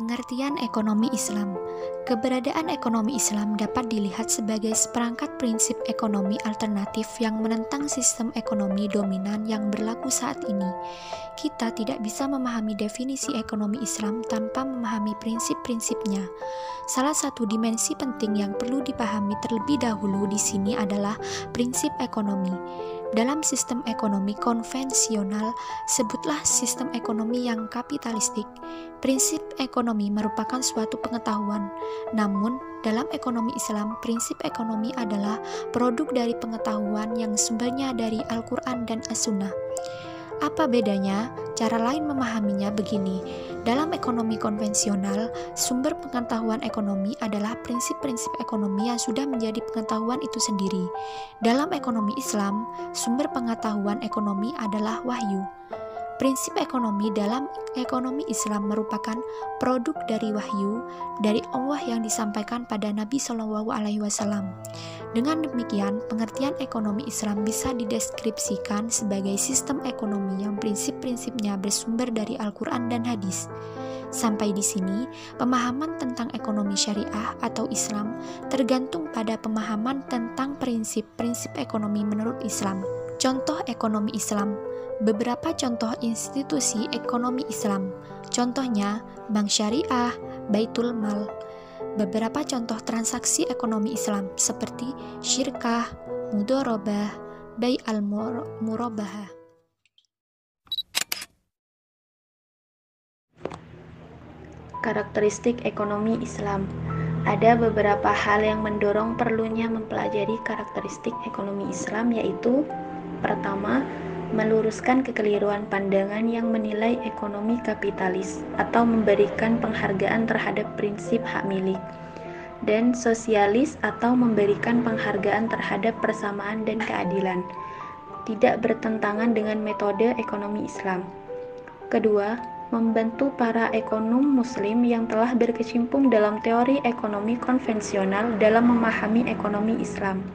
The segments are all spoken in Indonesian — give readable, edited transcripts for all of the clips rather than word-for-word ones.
Pengertian ekonomi Islam. Keberadaan ekonomi Islam dapat dilihat sebagai seperangkat prinsip ekonomi alternatif yang menentang sistem ekonomi dominan yang berlaku saat ini. Kita tidak bisa memahami definisi ekonomi Islam tanpa memahami prinsip-prinsipnya. Salah satu dimensi penting yang perlu dipahami terlebih dahulu di sini adalah prinsip ekonomi. Dalam sistem ekonomi konvensional, sebutlah sistem ekonomi yang kapitalistik. Prinsip ekonomi merupakan suatu pengetahuan. Namun, dalam ekonomi Islam, prinsip ekonomi adalah produk dari pengetahuan yang sumbernya dari Al-Quran dan As-Sunnah. Apa bedanya? Cara lain memahaminya begini. Dalam ekonomi konvensional, sumber pengetahuan ekonomi adalah prinsip-prinsip ekonomi yang sudah menjadi pengetahuan itu sendiri. Dalam ekonomi Islam, sumber pengetahuan ekonomi adalah wahyu. Prinsip ekonomi dalam ekonomi Islam merupakan produk dari wahyu dari Allah yang disampaikan pada Nabi Shallallahu Alaihi Wasallam. Dengan demikian, pengertian ekonomi Islam bisa dideskripsikan sebagai sistem ekonomi yang prinsip-prinsipnya bersumber dari Al-Quran dan Hadis. Sampai di sini, pemahaman tentang ekonomi syariah atau Islam tergantung pada pemahaman tentang prinsip-prinsip ekonomi menurut Islam. Contoh ekonomi Islam. Beberapa contoh institusi ekonomi Islam. Contohnya, Bank Syariah, Baitul Mal. Beberapa contoh transaksi ekonomi Islam seperti syirkah, mudorobah, bai al-murabahah. Karakteristik ekonomi Islam. Ada beberapa hal yang mendorong perlunya mempelajari karakteristik ekonomi Islam, yaitu pertama, meluruskan kekeliruan pandangan yang menilai ekonomi kapitalis atau memberikan penghargaan terhadap prinsip hak milik, dan sosialis atau memberikan penghargaan terhadap persamaan dan keadilan, tidak bertentangan dengan metode ekonomi Islam. Kedua, membantu para ekonom muslim yang telah berkecimpung dalam teori ekonomi konvensional dalam memahami ekonomi Islam.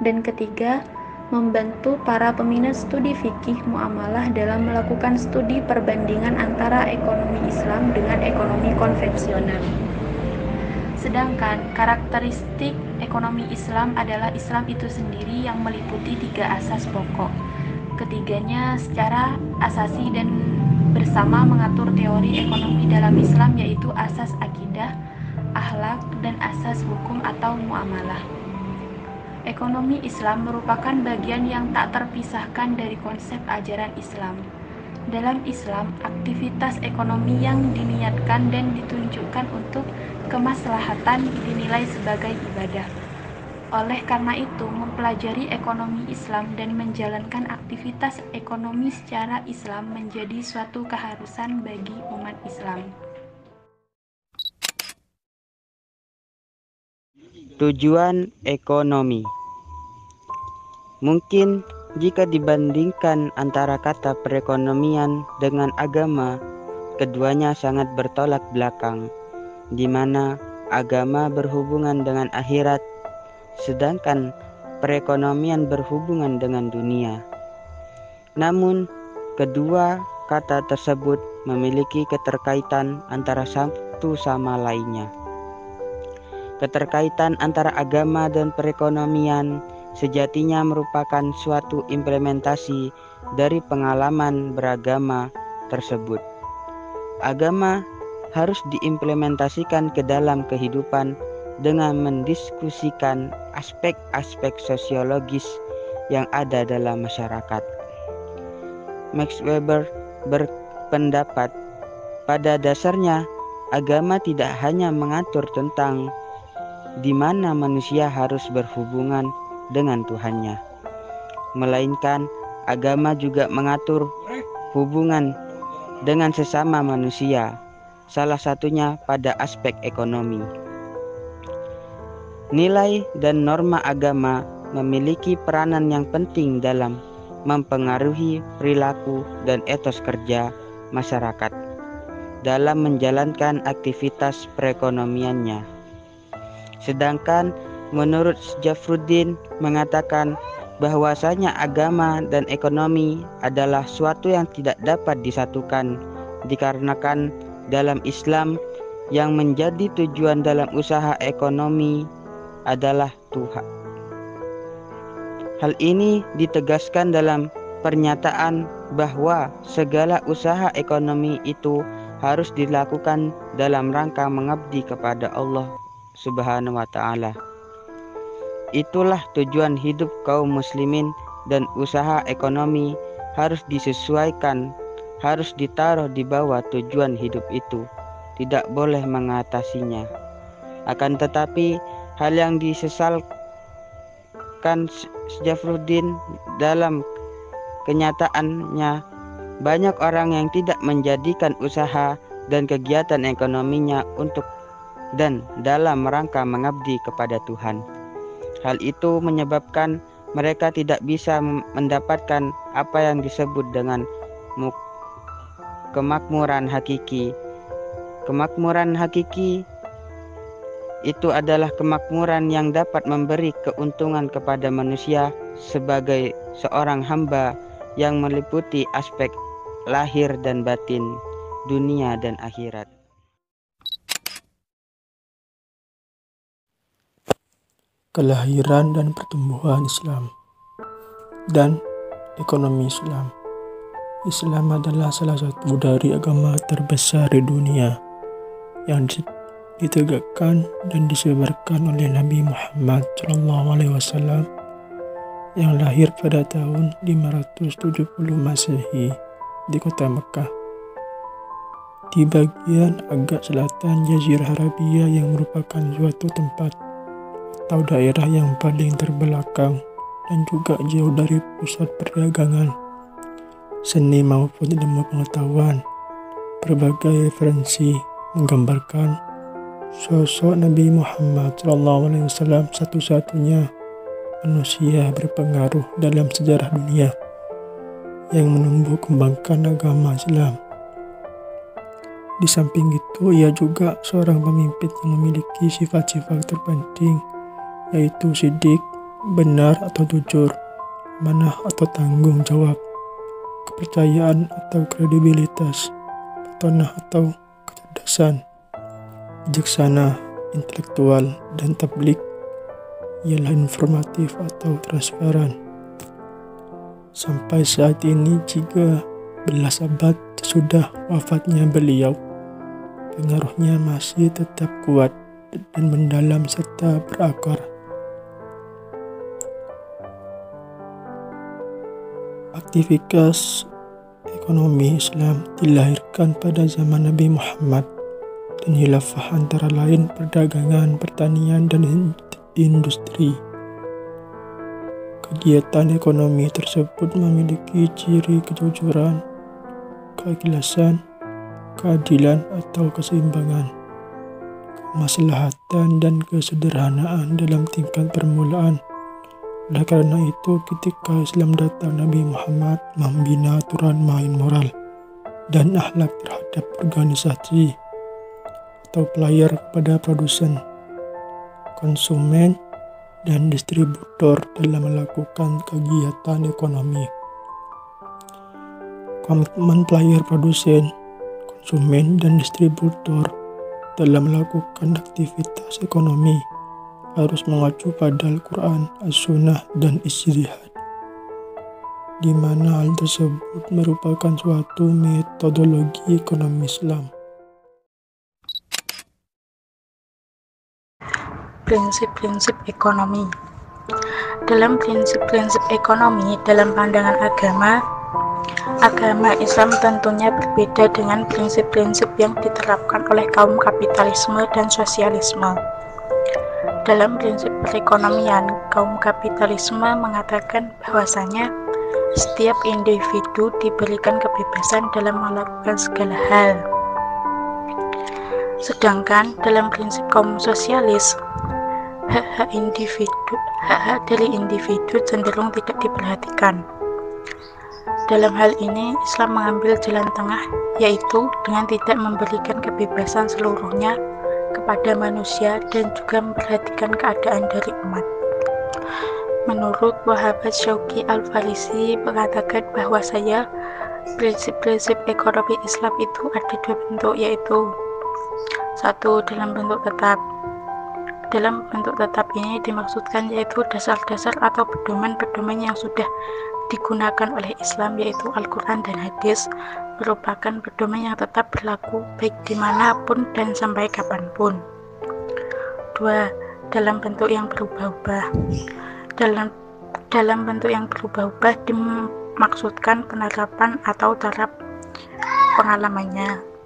Dan ketiga, membantu para peminat studi fikih muamalah dalam melakukan studi perbandingan antara ekonomi Islam dengan ekonomi konvensional. Sedangkan karakteristik ekonomi Islam adalah Islam itu sendiri yang meliputi 3 asas pokok. Ketiganya secara asasi dan bersama mengatur teori ekonomi dalam Islam, yaitu asas akidah, akhlak, dan asas hukum atau muamalah. Ekonomi Islam merupakan bagian yang tak terpisahkan dari konsep ajaran Islam. Dalam Islam, aktivitas ekonomi yang diniatkan dan ditunjukkan untuk kemaslahatan dinilai sebagai ibadah. Oleh karena itu, mempelajari ekonomi Islam dan menjalankan aktivitas ekonomi secara Islam menjadi suatu keharusan bagi umat Islam. Tujuan ekonomi. Mungkin jika dibandingkan antara kata perekonomian dengan agama, keduanya sangat bertolak belakang, di mana agama berhubungan dengan akhirat, sedangkan perekonomian berhubungan dengan dunia. Namun, kedua kata tersebut memiliki keterkaitan antara satu sama lainnya. Keterkaitan antara agama dan perekonomian sejatinya merupakan suatu implementasi dari pengalaman beragama tersebut. Agama harus diimplementasikan ke dalam kehidupan dengan mendiskusikan aspek-aspek sosiologis yang ada dalam masyarakat. Max Weber berpendapat, pada dasarnya agama tidak hanya mengatur tentang di mana manusia harus berhubungan dengan Tuhannya, melainkan agama juga mengatur hubungan dengan sesama manusia, salah satunya pada aspek ekonomi. Nilai dan norma agama memiliki peranan yang penting dalam mempengaruhi perilaku dan etos kerja masyarakat dalam menjalankan aktivitas perekonomiannya. Sedangkan menurut Jafruddin mengatakan bahwasanya agama dan ekonomi adalah suatu yang tidak dapat disatukan, dikarenakan dalam Islam yang menjadi tujuan dalam usaha ekonomi adalah Tuhan. Hal ini ditegaskan dalam pernyataan bahwa segala usaha ekonomi itu harus dilakukan dalam rangka mengabdi kepada Allah Subhanahu wa Ta'ala. Itulah tujuan hidup kaum muslimin, dan usaha ekonomi harus disesuaikan, harus ditaruh di bawah tujuan hidup itu, tidak boleh mengatasinya. Akan tetapi hal yang disesalkan Syafruddin dalam kenyataannya, banyak orang yang tidak menjadikan usaha dan kegiatan ekonominya untuk dan dalam rangka mengabdi kepada Tuhan. Hal itu menyebabkan mereka tidak bisa mendapatkan apa yang disebut dengan kemakmuran hakiki. Kemakmuran hakiki itu adalah kemakmuran yang dapat memberi keuntungan kepada manusia sebagai seorang hamba yang meliputi aspek lahir dan batin, dunia dan akhirat. Kelahiran dan pertumbuhan Islam dan ekonomi Islam. Islam adalah salah satu dari agama terbesar di dunia yang ditegakkan dan disebarkan oleh Nabi Muhammad SAW yang lahir pada tahun 570 Masehi di kota Mekah, di bagian agak selatan Jazirah Arabia yang merupakan suatu tempat atau daerah yang paling terbelakang dan juga jauh dari pusat perdagangan, seni maupun ilmu pengetahuan. Berbagai referensi menggambarkan sosok Nabi Muhammad SAW satu-satunya manusia berpengaruh dalam sejarah dunia yang menumbuh kembangkan agama Islam. Di samping itu, ia juga seorang pemimpin yang memiliki sifat-sifat terpenting, yaitu sidik, benar atau jujur, amanah atau tanggung jawab, kepercayaan atau kredibilitas, petonah atau kecerdasan, bijaksana, intelektual, dan tablik ialah informatif atau transparan. Sampai saat ini, 13 abad sesudah wafatnya beliau, pengaruhnya masih tetap kuat dan mendalam serta berakar. Aktivitas ekonomi Islam dilahirkan pada zaman Nabi Muhammad dan khilafah antara lain perdagangan, pertanian, dan industri. Kegiatan ekonomi tersebut memiliki ciri kejujuran, keikhlasan, keadilan atau keseimbangan, kemaslahatan, dan kesederhanaan dalam tingkat permulaan. Oleh karena itu, ketika Islam datang, Nabi Muhammad membina aturan main moral dan akhlak terhadap organisasi atau player kepada produsen, konsumen, dan distributor dalam melakukan kegiatan ekonomi. Komitmen player, produsen, konsumen, dan distributor dalam melakukan aktivitas ekonomi harus mengacu pada Al-Quran, As-Sunnah, dan Ijtihad, di mana hal tersebut merupakan suatu metodologi ekonomi Islam. Prinsip-prinsip ekonomi. Dalam prinsip-prinsip ekonomi dalam pandangan agama Islam tentunya berbeda dengan prinsip-prinsip yang diterapkan oleh kaum kapitalisme dan sosialisme. Dalam prinsip perekonomian, kaum kapitalisme mengatakan bahwasanya setiap individu diberikan kebebasan dalam melakukan segala hal. Sedangkan dalam prinsip kaum sosialis, hak-hak dari individu cenderung tidak diperhatikan. Dalam hal ini, Islam mengambil jalan tengah, yaitu dengan tidak memberikan kebebasan seluruhnya kepada manusia dan juga memperhatikan keadaan dari umat. Menurut Wahabat Syauqi Al-Farisi mengatakan bahwa prinsip-prinsip ekonomi Islam itu ada dua bentuk, yaitu 1. Dalam bentuk tetap. Dalam bentuk tetap ini dimaksudkan yaitu dasar-dasar atau pedoman-pedoman yang sudah digunakan oleh Islam, yaitu Al-Quran dan Hadis, merupakan pedoman yang tetap berlaku baik dimanapun dan sampai kapanpun. 2. Dalam bentuk yang berubah-ubah. Dalam bentuk yang berubah-ubah dimaksudkan penerapan atau taraf pengalamannya.